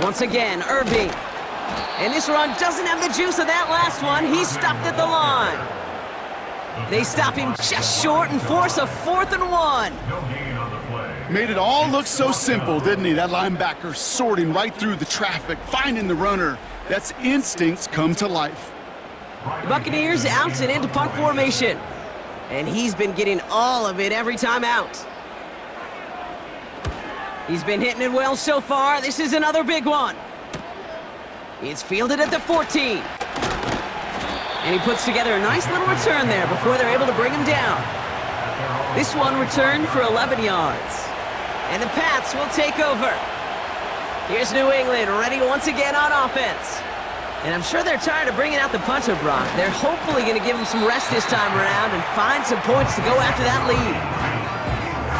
Once again, Irving. And this run doesn't have the juice of that last one. He's stopped at the line. They stop him just short and force a 4th and 1. Made it all look so simple, didn't he? That linebacker sorting right through the traffic, finding the runner. That's instincts come to life. The Buccaneers out and into punt formation. And he's been getting all of it every time out. He's been hitting it well so far. This is another big one. It's fielded at the 14. And he puts together a nice little return there before they're able to bring him down. This one returned for 11 yards. And the Pats will take over. Here's New England ready once again on offense. And I'm sure they're tired of bringing out the punter, Brock. They're hopefully going to give him some rest this time around and find some points to go after that lead.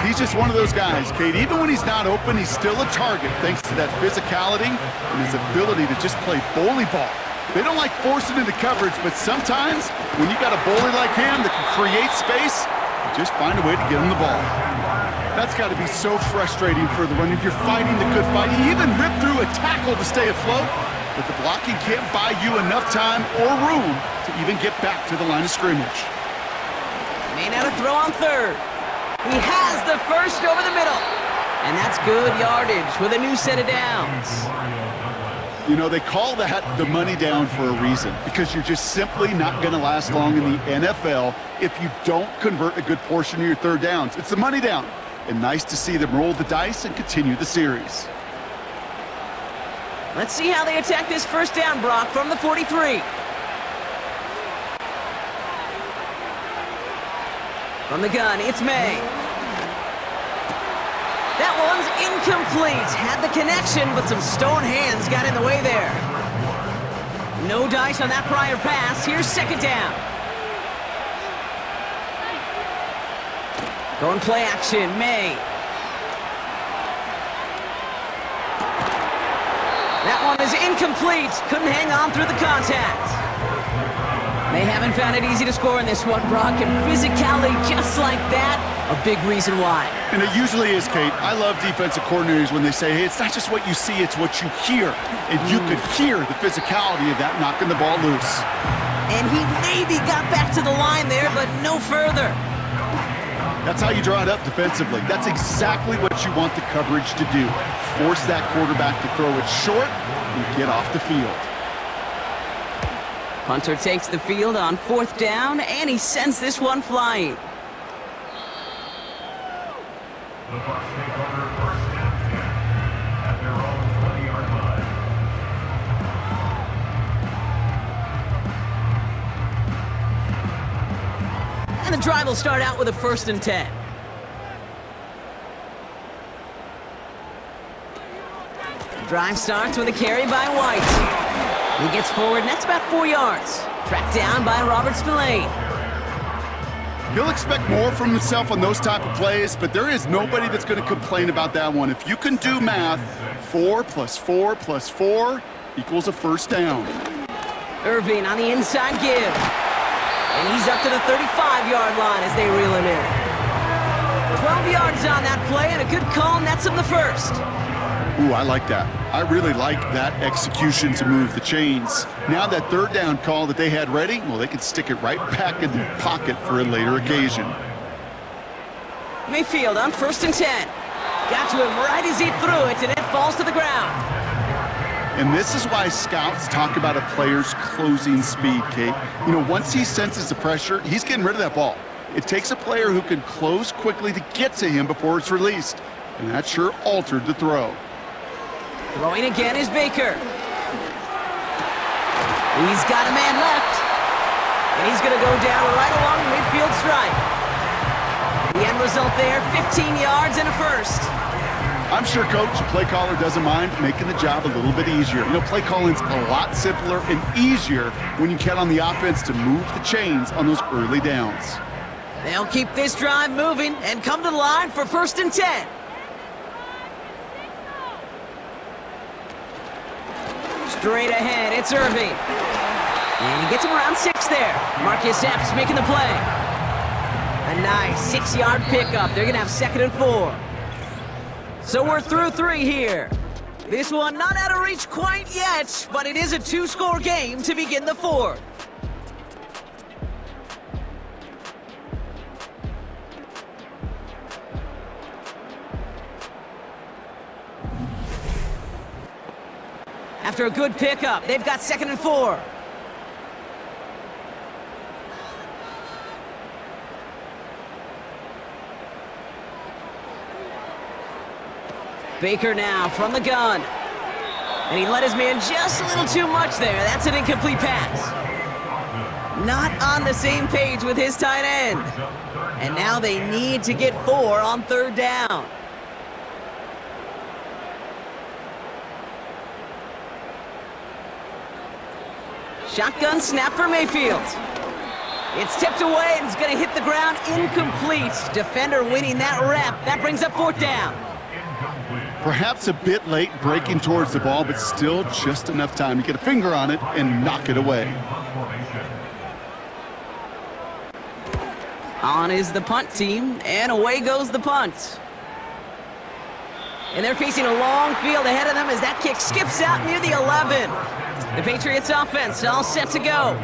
He's just one of those guys, Kate. Even when he's not open, he's still a target thanks to that physicality and his ability to just play bully ball. They don't like forcing into coverage, but sometimes when you got a bully like him that can create space, you just find a way to get him the ball. That's got to be so frustrating for the runner. You're fighting the good fight. You even rip through a tackle to stay afloat, but the blocking can't buy you enough time or room to even get back to the line of scrimmage. May now to throw on third. He has the first over the middle. And that's good yardage with a new set of downs. You know, they call that the money down for a reason, because you're just simply not going to last long in the NFL if you don't convert a good portion of your third downs. It's the money down. And nice to see them roll the dice and continue the series. Let's see how they attack this first down, Brock, from the 43. From the gun, it's May. That one's incomplete. Had the connection, but some stone hands got in the way there. No dice on that prior pass. Here's second down. Going play action, May. That one is incomplete. Couldn't hang on through the contact. They haven't found it easy to score in this one, Brock, and physicality just like that, a big reason why. And it usually is, Kate. I love defensive coordinators when they say, hey, it's not just what you see, it's what you hear. And you could hear the physicality of that knocking the ball loose. And he maybe got back to the line there, but no further. That's how you draw it up defensively. That's exactly what you want the coverage to do. Force that quarterback to throw it short and get off the field. Punter takes the field on fourth down, and he sends this one flying. The Bucs take over first and 10 at their own 20-yard line. And the drive will start out with a 1st and 10. The drive starts with a carry by White. He gets forward, and that's about 4 yards. Tracked down by Robert Spillane. He'll expect more from himself on those type of plays, but there is nobody that's going to complain about that one. If you can do math, 4 + 4 + 4 equals a first down. Irving on the inside give. And he's up to the 35-yard line as they reel him in. 12 yards on that play, and a good call nets him the first. Ooh, I like that. I really like that execution to move the chains. Now that third down call that they had ready, well, they can stick it right back in their pocket for a later occasion. Mayfield on 1st and 10. Got to him right as he threw it, and it falls to the ground. And this is why scouts talk about a player's closing speed, Kate. You know, once he senses the pressure, he's getting rid of that ball. It takes a player who can close quickly to get to him before it's released. And that sure altered the throw. Throwing again is Baker. He's got a man left. And he's going to go down right along the midfield stripe. The end result there, 15 yards and a first. I'm sure Coach, play caller, doesn't mind making the job a little bit easier. You know, play calling's a lot simpler and easier when you count on the offense to move the chains on those early downs. They'll keep this drive moving and come to the line for 1st and 10. Straight ahead, it's Irving. And he gets him around 6 there. Marcus Epps making the play. A nice 6-yard pickup. They're going to have 2nd and 4. So we're through 3 here. This one not out of reach quite yet, but it is a 2-score game to begin the 4th. After a good pickup, they've got 2nd and 4. Baker now from the gun. And he let his man just a little too much there. That's an incomplete pass. Not on the same page with his tight end. And now they need to get 4 on 3rd down. Shotgun snap for Mayfield. It's tipped away and it's going to hit the ground incomplete. Defender winning that rep. That brings up 4th down. Incomplete. Perhaps a bit late breaking towards the ball, but still just enough time to get a finger on it and knock it away. On is the punt team, and away goes the punt. And they're facing a long field ahead of them as that kick skips out near the 11. The Patriots offense all set to go.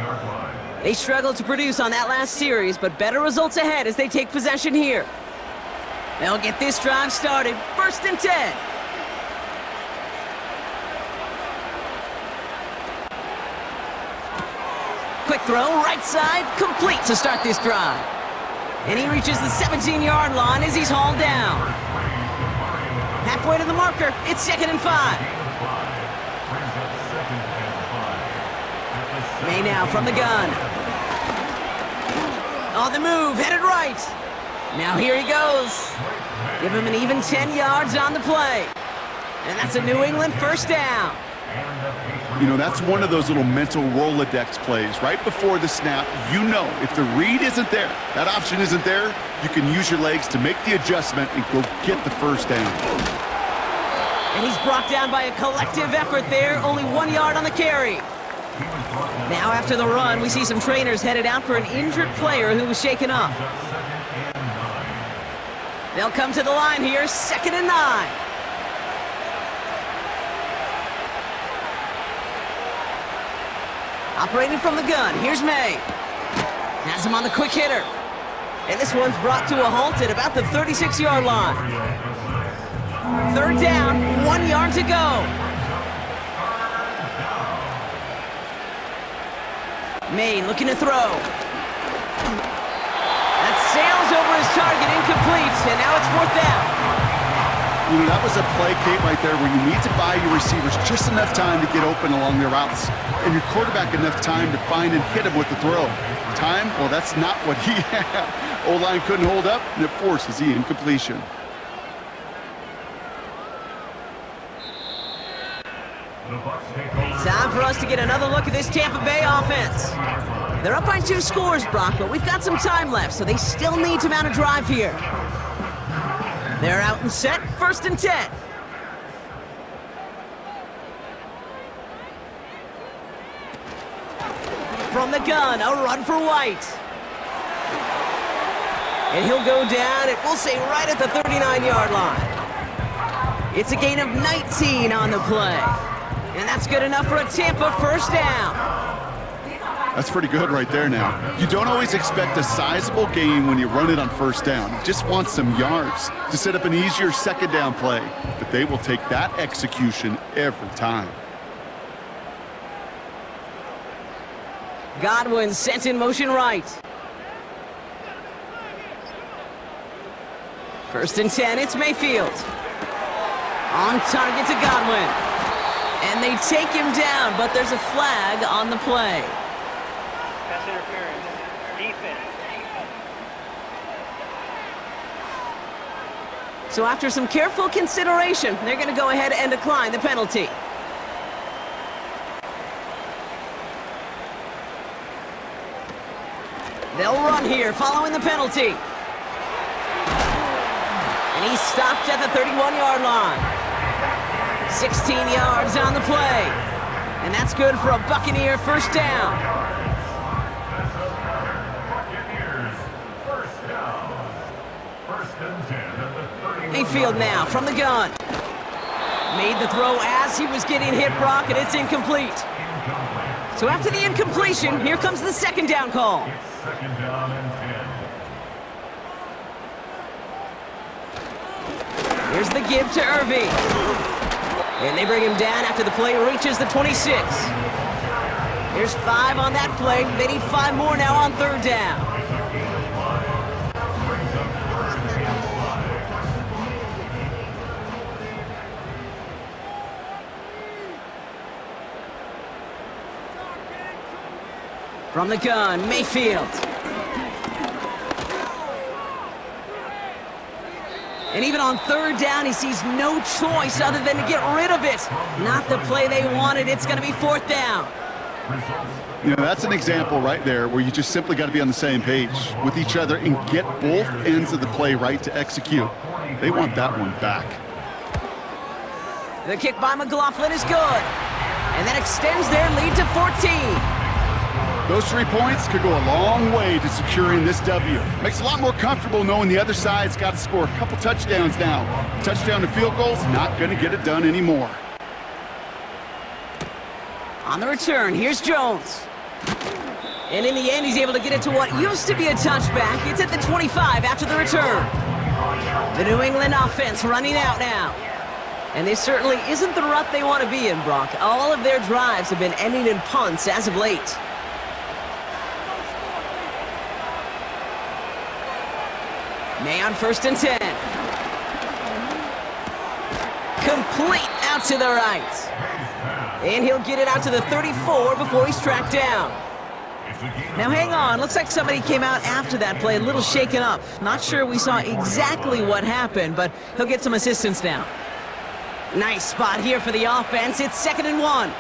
They struggled to produce on that last series, but better results ahead as they take possession here. They'll get this drive started. 1st and 10. Quick throw, right side, complete to start this drive. And he reaches the 17-yard line as he's hauled down. Halfway to the marker, it's 2nd and 5. May now from the gun. On the move, headed right. Now here he goes. Give him an even 10 yards on the play. And that's a New England 1st down. You know, that's one of those little mental Rolodex plays. Right before the snap, you know if the read isn't there, that option isn't there, you can use your legs to make the adjustment and go get the 1st down. And he's brought down by a collective effort there, only 1 yard on the carry. Now after the run, we see some trainers headed out for an injured player who was shaken up. They'll come to the line here, 2nd and 9. Operating from the gun, here's May. Has him on the quick hitter. And this one's brought to a halt at about the 36-yard line. 3rd down, 1 yard to go. May looking to throw. That sails over his target, incomplete, and now it's 4th down. You know, that was a play, Kate, right there where you need to buy your receivers just enough time to get open along their routes, and your quarterback enough time to find and hit him with the throw. Time? Well, that's not what he had. O-line couldn't hold up, and it forces the incompletion. Time for us to get another look at this Tampa Bay offense. They're up by 2 scores, Brock, but we've got some time left, so they still need to mount a drive here. They're out and set, 1st and 10. From the gun, a run for White. And he'll go down, and we'll say right at the 39-yard line. It's a gain of 19 on the play. And that's good enough for a Tampa 1st down. That's pretty good right there now. You don't always expect a sizable gain when you run it on 1st down. You just want some yards to set up an easier 2nd down play. But they will take that execution every time. Godwin sent in motion right. 1st and 10, it's Mayfield. On target to Godwin. And they take him down, but there's a flag on the play. Pass interference. Defense. So after some careful consideration, they're going to go ahead and decline the penalty. They'll run here following the penalty. And he's stopped at the 31-yard line. 16 yards on the play. And that's good for a Buccaneer 1st down. Buccaneers, 1st down. 1st and 10 at the 31. Mayfield now from the gun. Made the throw as he was getting hit, Brock, and it's incomplete. So after the incompletion, here comes the 2nd down call. It's 2nd down and 10. Here's the give to Irving. And they bring him down after the play reaches the 26. Here's 5 on that play. They need 5 more now on 3rd down. From the gun, Mayfield. And even on 3rd down, he sees no choice other than to get rid of it. Not the play they wanted. It's going to be 4th down. You know, that's an example right there where you just simply got to be on the same page with each other and get both ends of the play right to execute. They want that one back. The kick by McLaughlin is good. And that extends their lead to 14. Those 3 points could go a long way to securing this W. Makes it a lot more comfortable knowing the other side's got to score a couple touchdowns now. Touchdown to field goals, not going to get it done anymore. On the return, here's Jones. And in the end, he's able to get it to what used to be a touchback. It's at the 25 after the return. The New England offense running out now. And this certainly isn't the rut they want to be in, Brock. All of their drives have been ending in punts as of late. May on 1st and 10. Complete out to the right. And he'll get it out to the 34 before he's tracked down. Now hang on, looks like somebody came out after that play a little shaken up. Not sure we saw exactly what happened, but he'll get some assistance now. Nice spot here for the offense. It's 2nd and 1.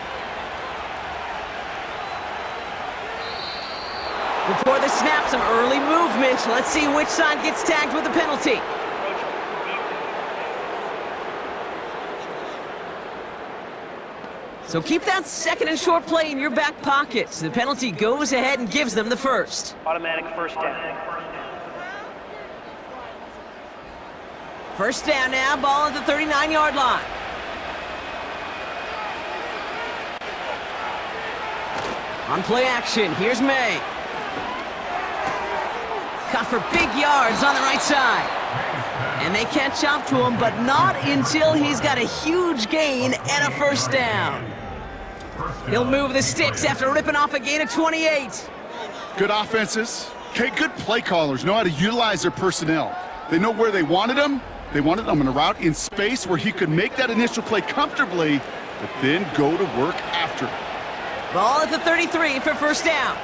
Before the snap, some early movement. Let's see which side gets tagged with the penalty. So keep that 2nd and short play in your back pocket. The penalty goes ahead and gives them the first. Automatic first down. First down now, ball at the 39-yard line. On play action, here's May. Caught for big yards on the right side. And they catch up to him, but not until he's got a huge gain and a first down. He'll move the sticks after ripping off a gain of 28. Good offenses. Okay, good play callers know how to utilize their personnel. They know where they wanted him. They wanted him in a route in space where he could make that initial play comfortably, but then go to work after it. Ball at the 33 for first down.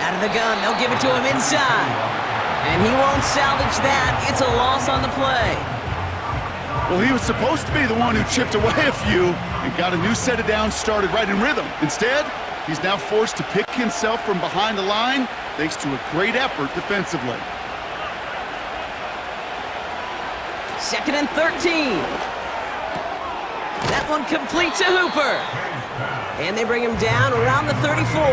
Out of the gun, they'll give it to him inside. And he won't salvage that. It's a loss on the play. Well, he was supposed to be the one who chipped away a few and got a new set of downs started right in rhythm. Instead, he's now forced to pick himself from behind the line thanks to a great effort defensively. 2nd and 13. That one complete to Hooper. And they bring him down around the 34.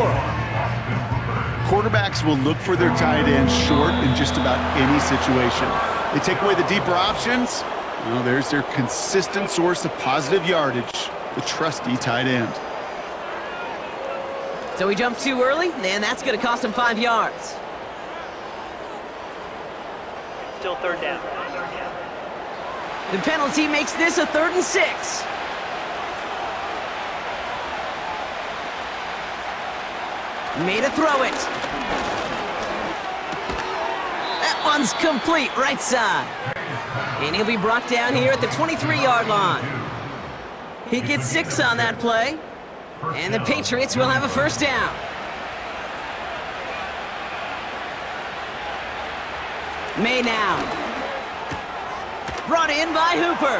Quarterbacks will look for their tight end short in just about any situation. They take away the deeper options. Well, there's their consistent source of positive yardage, the trusty tight end. So he jumped too early, and that's going to cost him 5 yards. Still third down. The penalty makes this a 3rd and 6. Made to throw it. That one's complete, right side. And he'll be brought down here at the 23-yard line. He gets 6 on that play. And the Patriots will have a first down. May now. Brought in by Hooper.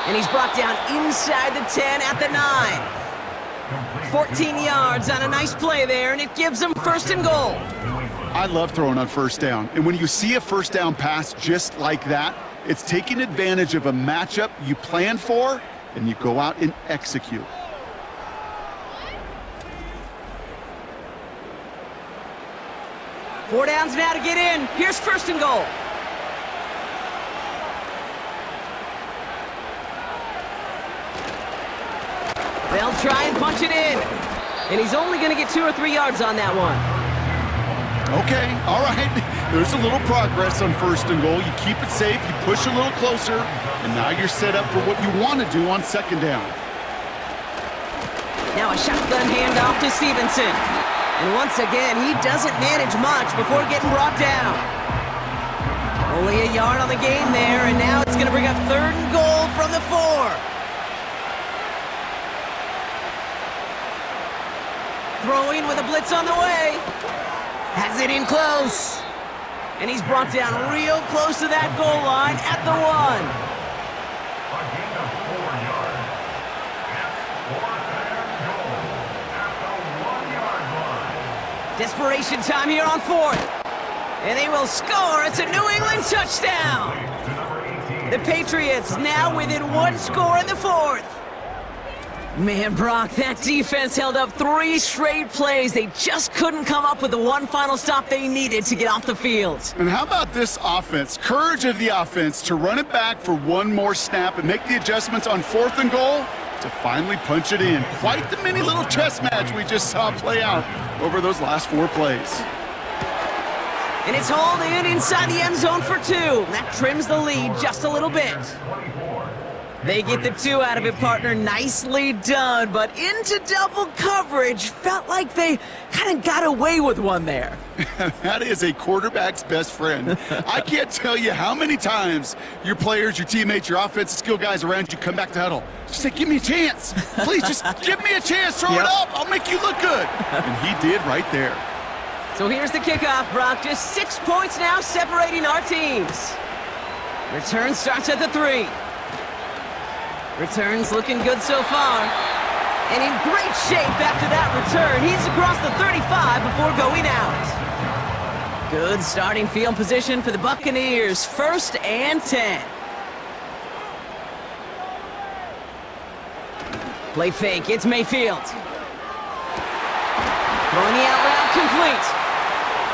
And he's brought down inside the 10 at the 9. 14 yards on a nice play there, and it gives them 1st and goal. I love throwing on first down. And when you see a first down pass just like that, it's taking advantage of a matchup you plan for, and you go out and execute. Four downs now to get in. Here's 1st and goal. They'll try and punch it in. And he's only going to get 2 or 3 yards on that one. Okay, all right. There's a little progress on 1st and goal. You keep it safe, you push a little closer, and now you're set up for what you want to do on 2nd down. Now a shotgun handoff to Stevenson. And once again, he doesn't manage much before getting brought down. Only a yard on the game there, and now it's going to bring up 3rd and goal from the 4. Throwing with a blitz on the way. Has it in close. And he's brought down real close to that goal line at the 1. A gain of 4 yards. That's 4th and goal at the 1-yard line. Desperation time here on 4th. And they will score. It's a New England touchdown. The Patriots now within 1 score in the 4th. Man, Brock, that defense held up 3 straight plays. They just couldn't come up with the one final stop they needed to get off the field. And how about this offense? Courage of the offense to run it back for one more snap and make the adjustments on 4th and goal to finally punch it in. Quite the mini little chess match we just saw play out over those last 4 plays. And it's hauled in inside the end zone for 2. That trims the lead just a little bit. They get the 2 out of it, partner. Nicely done, but into double coverage. Felt like they kind of got away with one there. That is a quarterback's best friend. I can't tell you how many times your players, your teammates, your offensive skill guys around you come back to huddle. Just say, give me a chance. Please, just give me a chance. Throw it up. I'll make you look good. And he did right there. So here's the kickoff, Brock. Just 6 points now separating our teams. Return starts at the 3. Returns looking good so far. And in great shape after that return. He's across the 35 before going out. Good starting field position for the Buccaneers. 1st and 10. Play fake. It's Mayfield. Throwing the out route complete.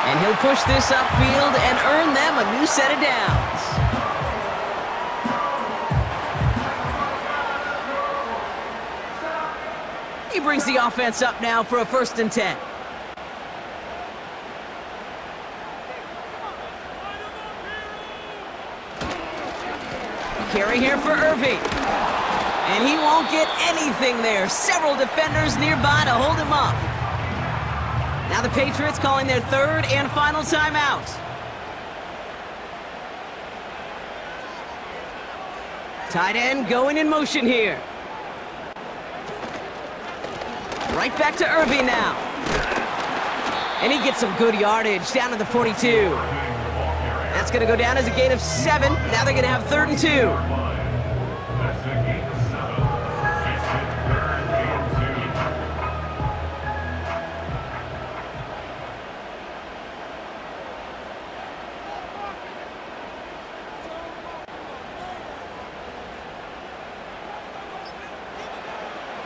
And he'll push this upfield and earn them a new set of downs. He brings the offense up now for a 1st and 10. Carry here for Irving. And he won't get anything there. Several defenders nearby to hold him up. Now the Patriots calling their 3rd and final timeout. Tight end going in motion here. Right back to Irving now. And he gets some good yardage down to the 42. That's going to go down as a gain of 7. Now they're going to have 3rd and 2. That's a gain of 7. It's a 3rd and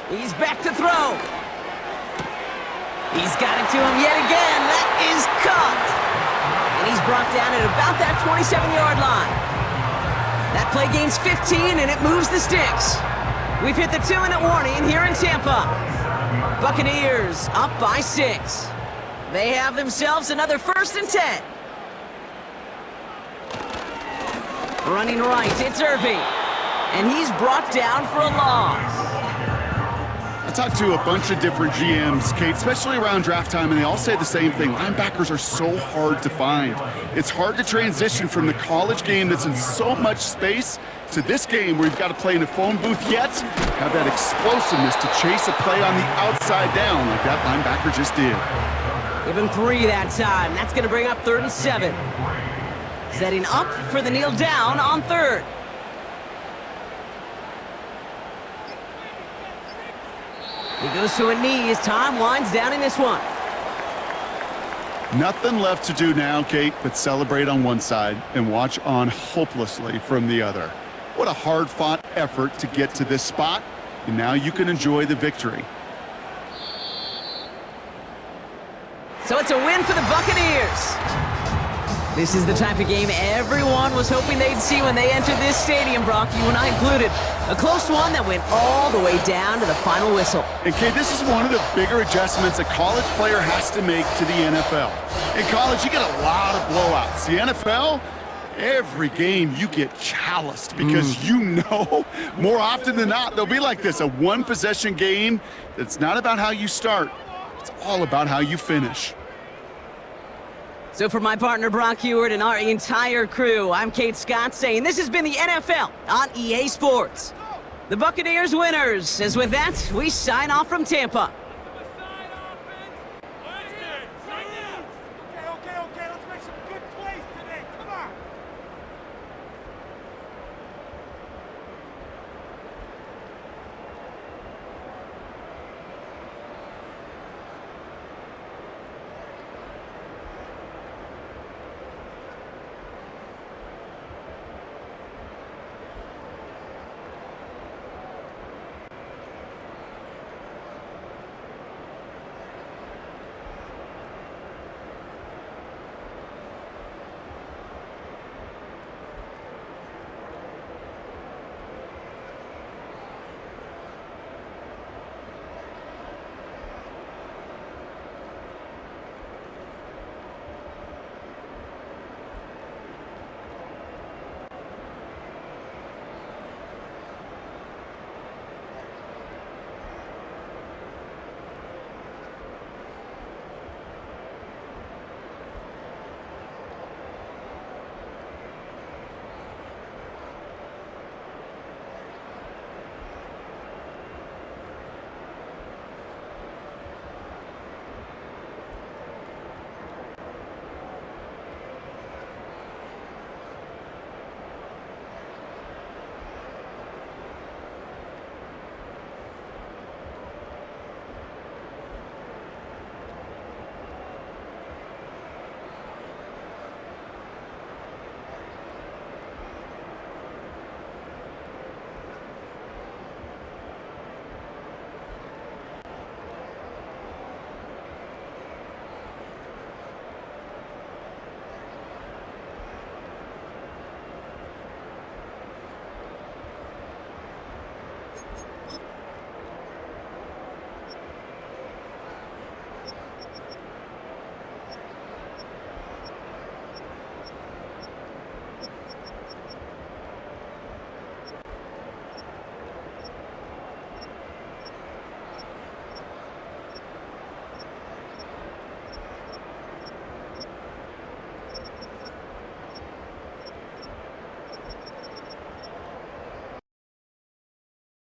2. He's back to throw. He's got it to him yet again. That is caught. And he's brought down at about that 27-yard line. That play gains 15, and it moves the sticks. We've hit the 2-minute warning here in Tampa. Buccaneers up by 6. They have themselves another 1st and 10. Running right, it's Irving. And he's brought down for a loss. I talked to a bunch of different GMs, Kate, especially around draft time, and they all say the same thing. Linebackers are so hard to find. It's hard to transition from the college game that's in so much space to this game where you've got to play in a phone booth, yet have that explosiveness to chase a play on the outside down like that linebacker just did. Give him 3 that time. That's going to bring up 3rd and 7. Setting up for the kneel down on 3rd. He goes to a knee as time winds down in this one. Nothing left to do now, Kate, but celebrate on one side and watch on hopelessly from the other. What a hard-fought effort to get to this spot, and now you can enjoy the victory. So it's a win for the Buccaneers. This is the type of game everyone was hoping they'd see when they entered this stadium, Brock, you and I included. A close one that went all the way down to the final whistle. And Kate, this is one of the bigger adjustments a college player has to make to the NFL. In college, you get a lot of blowouts. The NFL, every game you get calloused because you know more often than not they'll be like this, a one-possession game that's not about how you start. It's all about how you finish. So for my partner Brock Heward and our entire crew, I'm Kate Scott saying this has been the NFL on EA Sports. The Buccaneers winners, as with that, we sign off from Tampa.